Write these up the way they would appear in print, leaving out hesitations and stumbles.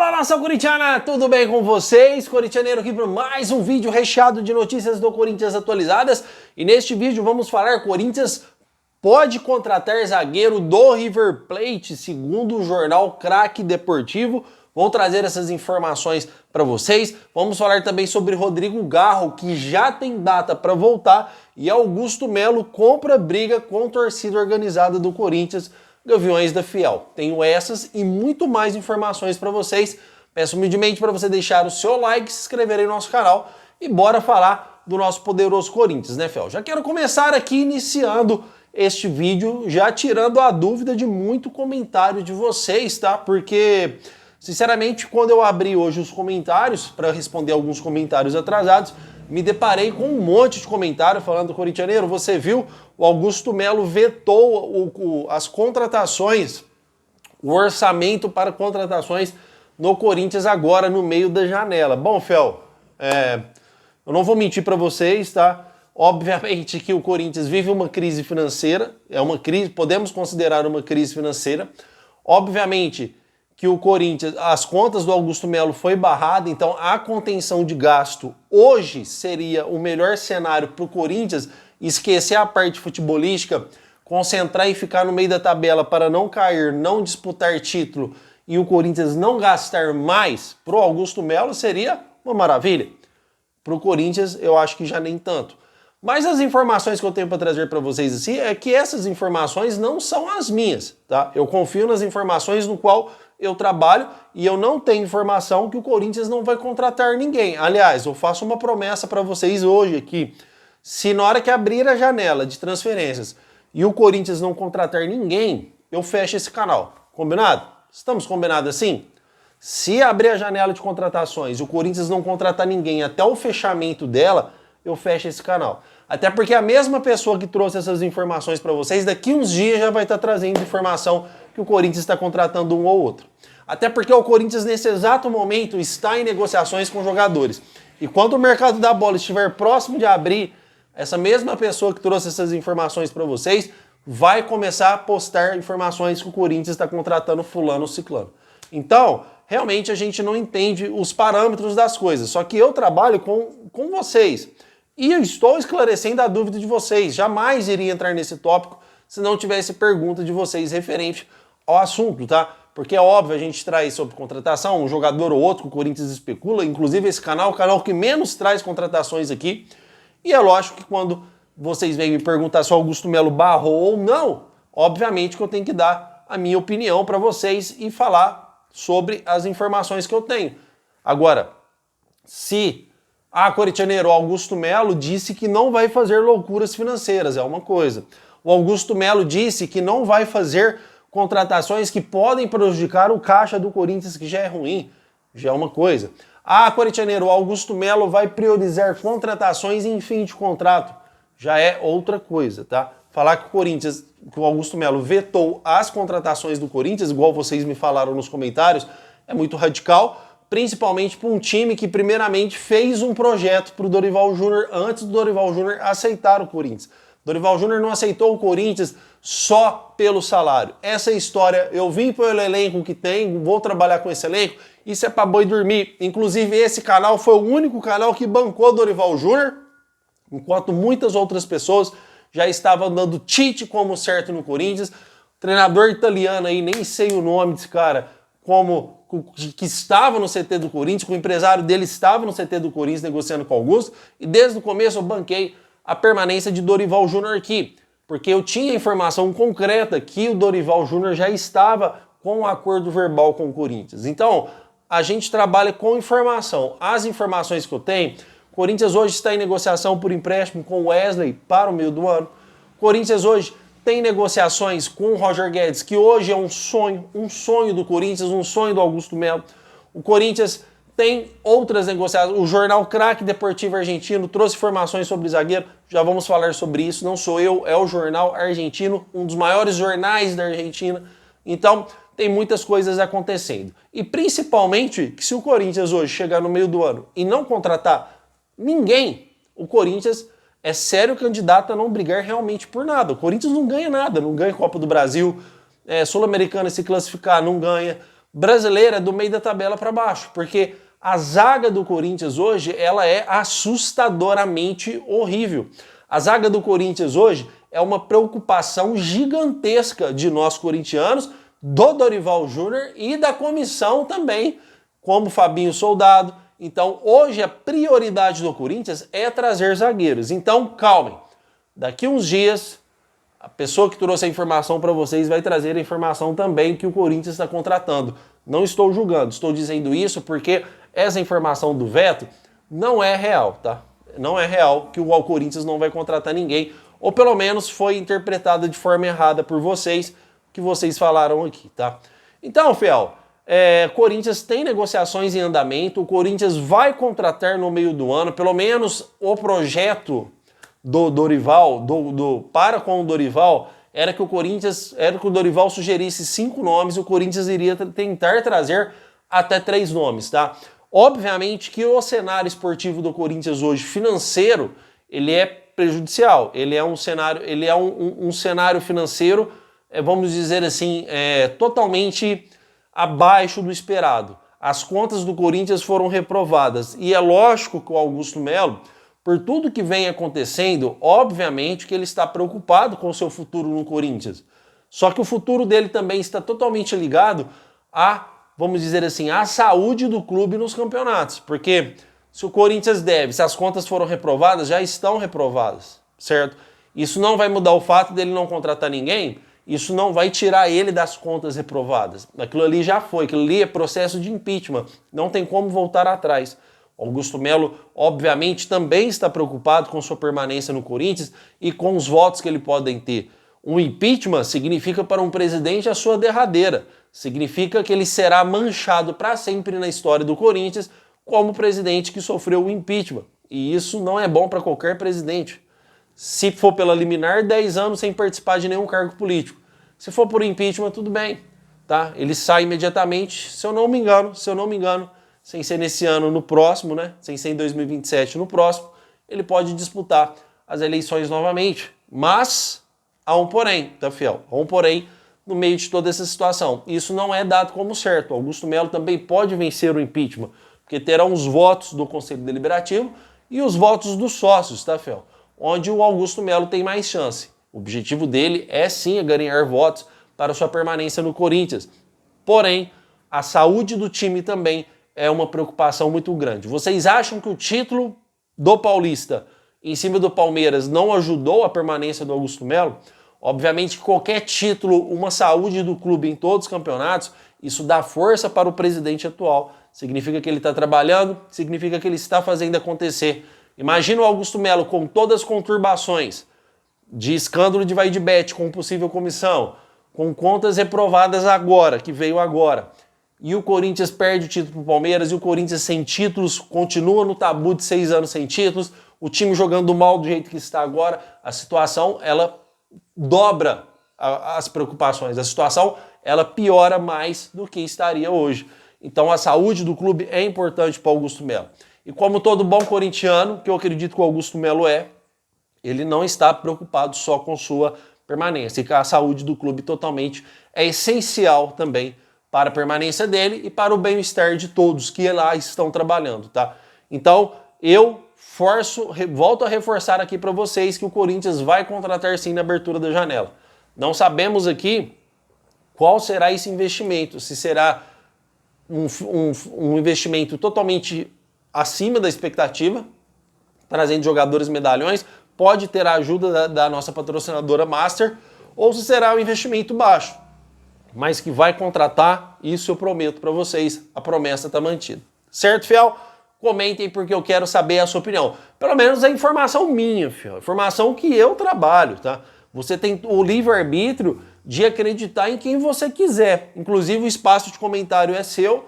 Fala, nação corintiana, tudo bem com vocês? Corintianeiro aqui para mais um vídeo recheado de notícias do Corinthians atualizadas. E neste vídeo vamos falar: Corinthians pode contratar zagueiro do River Plate, segundo o jornal Craque Deportivo. Vou trazer essas informações para vocês. Vamos falar também sobre Rodrigo Garro, que já tem data para voltar, e Augusto Melo compra briga com a torcida organizada do Corinthians, Gaviões da Fiel. Tenho essas e muito mais informações para vocês. Peço humildemente para você deixar o seu like, se inscrever aí no nosso canal e bora falar do nosso poderoso Corinthians, né, Fiel? Já quero começar aqui iniciando este vídeo, já tirando a dúvida de muito comentário de vocês, tá? Porque, sinceramente, quando eu abri hoje os comentários para responder alguns comentários atrasados, me deparei com um monte de comentário falando: corintianeiro, você viu? O Augusto Melo vetou as contratações, o orçamento para contratações no Corinthians agora no meio da janela. Bom, Fel, eu não vou mentir para vocês, tá? Obviamente que o Corinthians vive uma crise financeira, é uma crise, podemos considerar uma crise financeira. Obviamente que o Corinthians, as contas do Augusto Melo foi barrada, então a contenção de gasto hoje seria o melhor cenário para o Corinthians esquecer a parte futebolística, concentrar e ficar no meio da tabela para não cair, não disputar título e o Corinthians não gastar mais. Para o Augusto Melo seria uma maravilha. Para o Corinthians eu acho que já nem tanto. Mas as informações que eu tenho para trazer para vocês assim é que essas informações não são as minhas, tá? Eu confio nas informações no qual eu trabalho e eu não tenho informação que o Corinthians não vai contratar ninguém. Aliás, eu faço uma promessa para vocês hoje aqui. Se na hora que abrir a janela de transferências e o Corinthians não contratar ninguém, eu fecho esse canal. Combinado? Estamos combinados assim? Se abrir a janela de contratações e o Corinthians não contratar ninguém até o fechamento dela, eu fecho esse canal. Até porque a mesma pessoa que trouxe essas informações para vocês, daqui uns dias já vai estar trazendo informação que o Corinthians está contratando um ou outro. Até porque o Corinthians, nesse exato momento, está em negociações com jogadores. E quando o mercado da bola estiver próximo de abrir, essa mesma pessoa que trouxe essas informações para vocês vai começar a postar informações que o Corinthians está contratando fulano ou ciclano. Então, realmente a gente não entende os parâmetros das coisas. Só que eu trabalho com vocês. E eu estou esclarecendo a dúvida de vocês. Jamais iria entrar nesse tópico se não tivesse pergunta de vocês referente ao assunto, tá? Porque é óbvio, a gente traz sobre contratação, um jogador ou outro que o Corinthians especula. Inclusive esse canal é o canal que menos traz contratações aqui. E é lógico que quando vocês vêm me perguntar se o Augusto Melo barrou ou não, obviamente que eu tenho que dar a minha opinião para vocês e falar sobre as informações que eu tenho. Agora, se corintianeiro, o Augusto Melo disse que não vai fazer loucuras financeiras, é uma coisa. O Augusto Melo disse que não vai fazer contratações que podem prejudicar o caixa do Corinthians, que já é ruim, já é uma coisa. Corintianeiro, o Augusto Melo vai priorizar contratações em fim de contrato, já é outra coisa, tá? Falar que o Augusto Melo vetou as contratações do Corinthians, igual vocês me falaram nos comentários, é muito radical, principalmente para um time que primeiramente fez um projeto para o Dorival Júnior antes do Dorival Júnior aceitar o Corinthians. Dorival Júnior não aceitou o Corinthians só pelo salário. Essa história, eu vim pelo elenco que tem, vou trabalhar com esse elenco, isso é para boi dormir. Inclusive esse canal foi o único canal que bancou Dorival Júnior, enquanto muitas outras pessoas já estavam dando Tite como certo no Corinthians. Treinador italiano aí, nem sei o nome desse cara, que estava no CT do Corinthians, que o empresário dele estava no CT do Corinthians negociando com o Augusto, e desde o começo eu banquei a permanência de Dorival Júnior aqui, porque eu tinha informação concreta que o Dorival Júnior já estava com um acordo verbal com o Corinthians. Então, a gente trabalha com informação. As informações que eu tenho, o Corinthians hoje está em negociação por empréstimo com o Wesley para o meio do ano. O Corinthians hoje tem negociações com o Roger Guedes, que hoje é um sonho do Corinthians, um sonho do Augusto Melo. O Corinthians tem outras negociações. O jornal Craque Deportivo Argentino trouxe informações sobre zagueiro, já vamos falar sobre isso, não sou eu, é o jornal argentino, um dos maiores jornais da Argentina. Então, tem muitas coisas acontecendo. E principalmente, que se o Corinthians hoje chegar no meio do ano e não contratar ninguém, o Corinthians é sério candidato a não brigar realmente por nada. O Corinthians não ganha nada, não ganha Copa do Brasil, Sul-Americana se classificar, não ganha. brasileira do meio da tabela para baixo, porque a zaga do Corinthians hoje, ela é assustadoramente horrível. A zaga do Corinthians hoje é uma preocupação gigantesca de nós corintianos, do Dorival Júnior e da comissão também, como Fabinho Soldado. Então, hoje a prioridade do Corinthians é trazer zagueiros. Então, calmem. Daqui uns dias, a pessoa que trouxe a informação para vocês vai trazer a informação também que o Corinthians está contratando. Não estou julgando, estou dizendo isso porque essa informação do veto não é real, tá? Não é real que o Corinthians não vai contratar ninguém, ou pelo menos foi interpretada de forma errada por vocês, que vocês falaram aqui, tá? Então, Fiel, Corinthians tem negociações em andamento, o Corinthians vai contratar no meio do ano, pelo menos o projeto do Dorival, para com o Dorival, era que o Dorival sugerisse 5 nomes e o Corinthians iria tentar trazer até 3 nomes, tá? Obviamente que o cenário esportivo do Corinthians hoje, financeiro, ele é prejudicial. Ele é um cenário financeiro, vamos dizer assim, totalmente abaixo do esperado. As contas do Corinthians foram reprovadas. E é lógico que o Augusto Melo, por tudo que vem acontecendo, obviamente que ele está preocupado com o seu futuro no Corinthians. Só que o futuro dele também está totalmente ligado a, vamos dizer assim, a saúde do clube nos campeonatos. Porque se o Corinthians deve, se as contas foram reprovadas, já estão reprovadas, certo? Isso não vai mudar o fato dele não contratar ninguém, isso não vai tirar ele das contas reprovadas. Aquilo ali já foi, aquilo ali é processo de impeachment, não tem como voltar atrás. Augusto Melo, obviamente, também está preocupado com sua permanência no Corinthians e com os votos que ele pode ter. Um impeachment significa para um presidente a sua derradeira. Significa que ele será manchado para sempre na história do Corinthians como presidente que sofreu o impeachment. E isso não é bom para qualquer presidente. Se for pela liminar, 10 anos sem participar de nenhum cargo político. Se for por impeachment, tudo bem, tá? Ele sai imediatamente, se eu não me engano, sem ser nesse ano, no próximo, né? Sem ser em 2027, no próximo, ele pode disputar as eleições novamente. Mas há um porém, tá, Fiel? Há um porém no meio de toda essa situação. Isso não é dado como certo. Augusto Melo também pode vencer o impeachment, porque terá os votos do Conselho Deliberativo e os votos dos sócios, tá, Fiel? Onde o Augusto Melo tem mais chance. O objetivo dele é sim ganhar votos para sua permanência no Corinthians. Porém, a saúde do time também é uma preocupação muito grande. Vocês acham que o título do Paulista em cima do Palmeiras não ajudou a permanência do Augusto Melo? Obviamente, qualquer título, uma saúde do clube em todos os campeonatos, isso dá força para o presidente atual. Significa que ele está trabalhando, significa que ele está fazendo acontecer. Imagina o Augusto Melo com todas as conturbações de escândalo de vai de bet com possível comissão, com contas reprovadas agora, que veio agora. E o Corinthians perde o título para o Palmeiras, e o Corinthians sem títulos, continua no tabu de 6 anos sem títulos, o time jogando mal do jeito que está agora, a situação, ela dobra as preocupações, a situação, ela piora mais do que estaria hoje. Então a saúde do clube é importante para o Augusto Melo. E como todo bom corintiano, que eu acredito que o Augusto Melo ele não está preocupado só com sua permanência, e que a saúde do clube totalmente é essencial também para a permanência dele e para o bem-estar de todos que lá estão trabalhando, tá? Então, eu volto a reforçar aqui para vocês que o Corinthians vai contratar sim na abertura da janela. Não sabemos aqui qual será esse investimento, se será um investimento totalmente acima da expectativa, trazendo jogadores medalhões, pode ter a ajuda da nossa patrocinadora Master, ou se será um investimento baixo, mas que vai contratar, isso eu prometo para vocês, a promessa está mantida. Certo, Fiel? Comentem porque eu quero saber a sua opinião. Pelo menos a informação minha, Fiel, a informação que eu trabalho, tá? Você tem o livre-arbítrio de acreditar em quem você quiser. Inclusive o espaço de comentário é seu.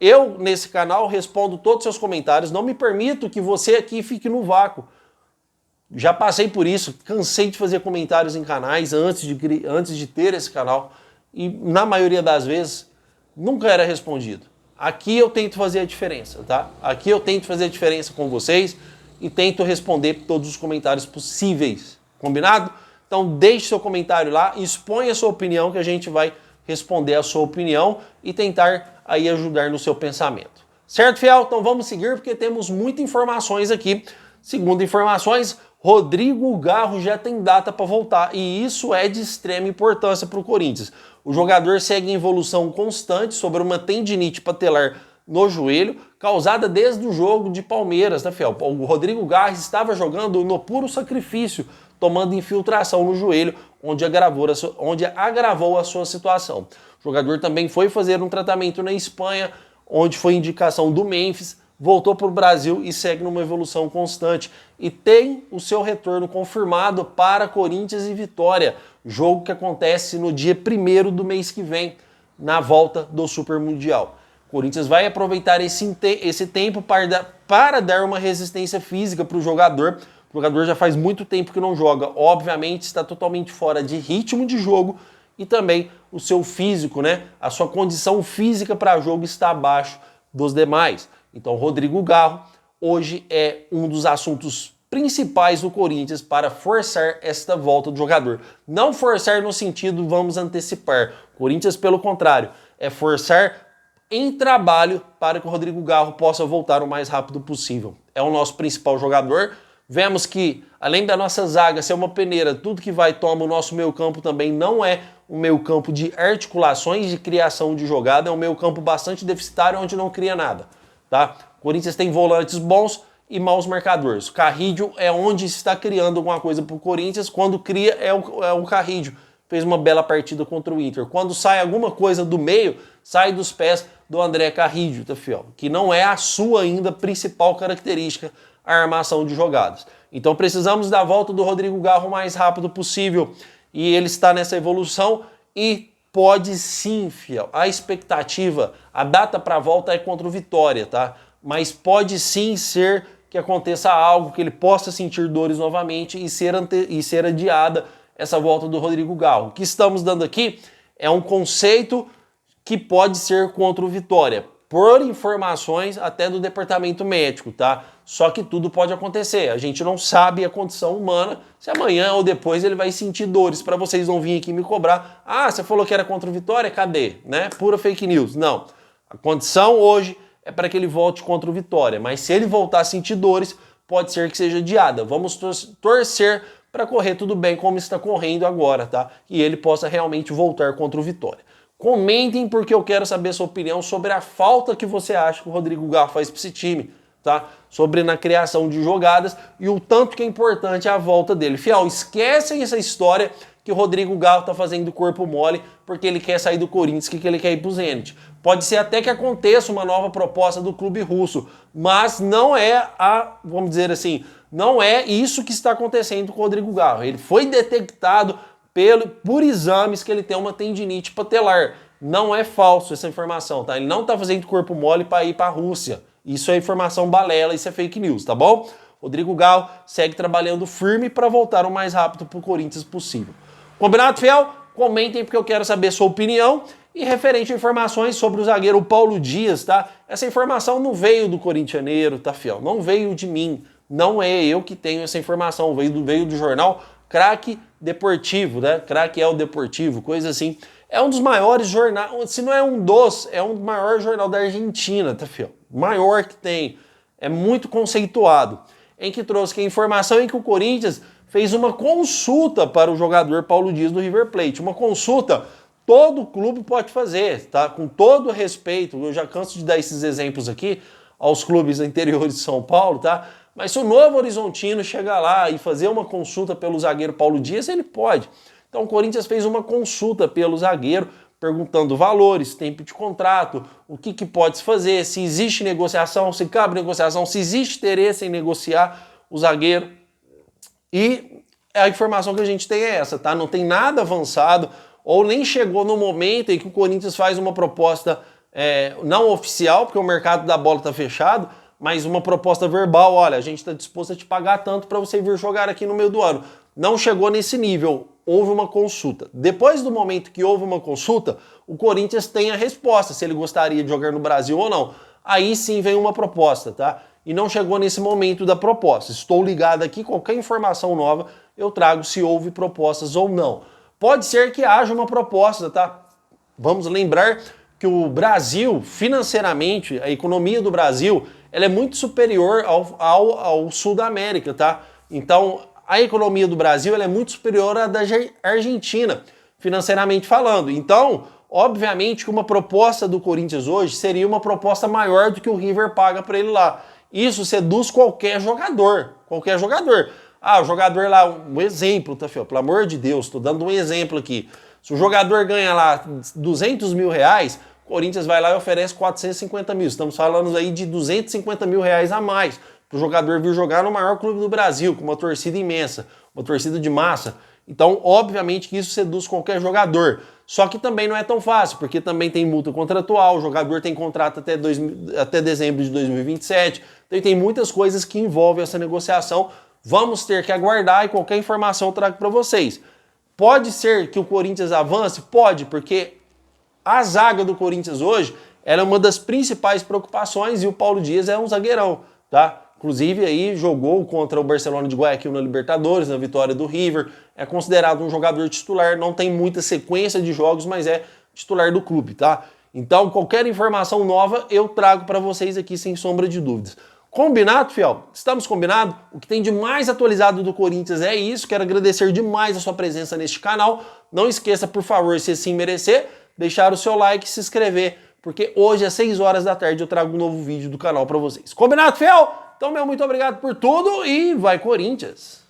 Eu, nesse canal, respondo todos os seus comentários. Não me permito que você aqui fique no vácuo. Já passei por isso, cansei de fazer comentários em canais antes de ter esse canal. E na maioria das vezes, nunca era respondido. Aqui eu tento fazer a diferença, tá? Aqui eu tento fazer a diferença com vocês e tento responder todos os comentários possíveis. Combinado? Então deixe seu comentário lá, exponha a sua opinião que a gente vai responder a sua opinião e tentar aí ajudar no seu pensamento. Certo, fiel? Então vamos seguir porque temos muitas informações aqui. Segundo informações, Rodrigo Garro já tem data para voltar e isso é de extrema importância para o Corinthians. O jogador segue em evolução constante sobre uma tendinite patelar no joelho, causada desde o jogo de Palmeiras, né, fiel? O Rodrigo Garro estava jogando no puro sacrifício, tomando infiltração no joelho, onde agravou a sua situação. O jogador também foi fazer um tratamento na Espanha, onde foi indicação do Memphis, voltou para o Brasil e segue numa evolução constante. E tem o seu retorno confirmado para Corinthians e Vitória, jogo que acontece no dia 1º do mês que vem, na volta do Super Mundial. O Corinthians vai aproveitar esse tempo para dar uma resistência física para o jogador. O jogador já faz muito tempo que não joga, obviamente está totalmente fora de ritmo de jogo e também o seu físico, né? A sua condição física para jogo está abaixo dos demais. Então, Rodrigo Garro hoje é um dos assuntos principais do Corinthians para forçar esta volta do jogador. Não forçar no sentido vamos antecipar. Corinthians, pelo contrário, é forçar em trabalho para que o Rodrigo Garro possa voltar o mais rápido possível. É o nosso principal jogador. Vemos que, além da nossa zaga ser uma peneira, tudo que vai toma o nosso meio-campo também não é um meio-campo de articulações, de criação de jogada, é um meio-campo bastante deficitário, onde não cria nada. Tá? O Corinthians tem volantes bons e maus marcadores. O Carrídio é onde está criando alguma coisa para o Corinthians, quando cria é o Carrídio. Fez uma bela partida contra o Inter. Quando sai alguma coisa do meio, sai dos pés do André Carrídio, tá, fiel? Que não é a sua ainda principal característica, a armação de jogadas. Então precisamos da volta do Rodrigo Garro o mais rápido possível. E ele está nessa evolução e pode sim, fiel. A expectativa, a data para a volta é contra o Vitória, tá? Mas pode sim ser que aconteça algo, que ele possa sentir dores novamente e ser adiada essa volta do Rodrigo Garro. O que estamos dando aqui é um conceito que pode ser contra o Vitória, por informações até do departamento médico, tá? Só que tudo pode acontecer. A gente não sabe a condição humana, se amanhã ou depois ele vai sentir dores, para vocês não virem aqui me cobrar. Ah, você falou que era contra o Vitória? Cadê? Né? Pura fake news. Não. A condição hoje é para que ele volte contra o Vitória, mas se ele voltar a sentir dores, pode ser que seja adiada. Vamos torcer para correr tudo bem como está correndo agora, tá? E ele possa realmente voltar contra o Vitória. Comentem porque eu quero saber a sua opinião sobre a falta que você acha que o Rodrigo Garro faz para esse time, tá? Sobre na criação de jogadas e o tanto que é importante a volta dele. Fiel, esquecem essa história que o Rodrigo Garro tá fazendo corpo mole porque ele quer sair do Corinthians, que ele quer ir pro Zenit. Pode ser até que aconteça uma nova proposta do clube russo, mas não é vamos dizer assim, não é isso que está acontecendo com o Rodrigo Garro. Ele foi detectado por exames que ele tem uma tendinite patelar. Não é falso essa informação, tá? Ele não tá fazendo corpo mole para ir para a Rússia. Isso é informação balela, isso é fake news, tá bom? Rodrigo Garro segue trabalhando firme para voltar o mais rápido pro Corinthians possível. Combinado, fiel? Comentem porque eu quero saber sua opinião e referente a informações sobre o zagueiro Paulo Dias, tá? Essa informação não veio do corintianeiro, tá, fiel? Não veio de mim. Não é eu que tenho essa informação. Veio do jornal Craque Deportivo, né? Craque é o Deportivo, coisa assim. É um dos maiores jornais, se não é um dos, é um maior jornal da Argentina, tá, fiel? Maior que tem. É muito conceituado. Em que trouxe que a informação em que o Corinthians fez uma consulta para o jogador Paulo Dias do River Plate. Uma consulta todo clube pode fazer, tá? Com todo respeito, eu já canso de dar esses exemplos aqui aos clubes interiores de São Paulo, tá? Mas se o Novo Horizontino chegar lá e fazer uma consulta pelo zagueiro Paulo Dias, ele pode. Então o Corinthians fez uma consulta pelo zagueiro, perguntando valores, tempo de contrato, o que pode se fazer, se existe negociação, se cabe negociação, se existe interesse em negociar o zagueiro. E a informação que a gente tem é essa, tá? Não tem nada avançado, ou nem chegou no momento em que o Corinthians faz uma proposta não oficial, porque o mercado da bola está fechado, mas uma proposta verbal, olha, a gente está disposto a te pagar tanto para você vir jogar aqui no meio do ano. Não chegou nesse nível, houve uma consulta. Depois do momento que houve uma consulta, o Corinthians tem a resposta, se ele gostaria de jogar no Brasil ou não. Aí sim vem uma proposta, tá? E não chegou nesse momento da proposta. Estou ligado aqui, qualquer informação nova eu trago se houve propostas ou não. Pode ser que haja uma proposta, tá? Vamos lembrar que o Brasil, financeiramente, a economia do Brasil, ela é muito superior ao sul da América, tá? Então, a economia do Brasil ela é muito superior à da Argentina, financeiramente falando. Então, obviamente que uma proposta do Corinthians hoje seria uma proposta maior do que o River paga para ele lá. Isso seduz qualquer jogador, qualquer jogador. Ah, o jogador lá, um exemplo, tá, filho? Pelo amor de Deus, tô dando um exemplo aqui. Se o jogador ganha lá 200 mil reais, o Corinthians vai lá e oferece 450 mil. Estamos falando aí de 250 mil reais a mais para o jogador vir jogar no maior clube do Brasil, com uma torcida imensa, uma torcida de massa. Então, obviamente que isso seduz qualquer jogador. Só que também não é tão fácil, porque também tem multa contratual, o jogador tem contrato até dezembro de 2027. Então tem muitas coisas que envolvem essa negociação. Vamos ter que aguardar e qualquer informação eu trago para vocês. Pode ser que o Corinthians avance? Pode, porque a zaga do Corinthians hoje ela é uma das principais preocupações e o Paulo Dias é um zagueirão, tá? Inclusive aí jogou contra o Barcelona de Guayaquil na Libertadores, na vitória do River, é considerado um jogador titular, não tem muita sequência de jogos, mas é titular do clube, tá? Então qualquer informação nova eu trago para vocês aqui sem sombra de dúvidas. Combinado, fiel? Estamos combinados? O que tem de mais atualizado do Corinthians é isso. Quero agradecer demais a sua presença neste canal. Não esqueça, por favor, se assim merecer, deixar o seu like e se inscrever, porque hoje às 6 horas da tarde eu trago um novo vídeo do canal para vocês. Combinado, fiel? Então, meu muito obrigado por tudo e vai Corinthians!